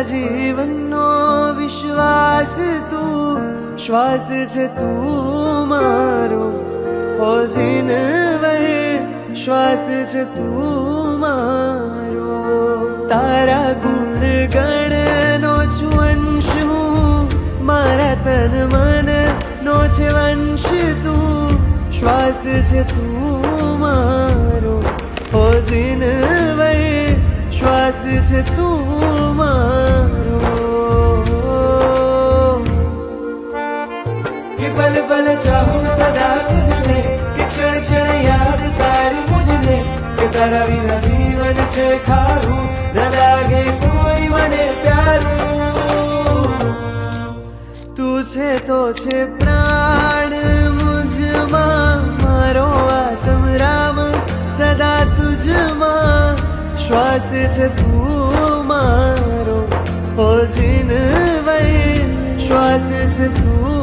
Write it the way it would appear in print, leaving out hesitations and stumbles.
जीवननो विश्वास तू श्वास छे तू मारो ओ जीनवर श्वास छे तू मारो तारा गुण गण नो छु अंश हूँ मारा तन मन नो छे वंश तू श्वास छे तू मारो ओ जीनवर श्वास छे तू मारो कि पल पल चाहूं सदा तुझने कि क्षण क्षण याद तारी मुझने कि तारा बिना जीवन छे खारू न लागे कोई मने प्यारू तू छे तो छे प्राण मुझमा मारो आत्म राम सदा तुझमा श्वास छे तू मारो ओ जीनवर श्वास छे तू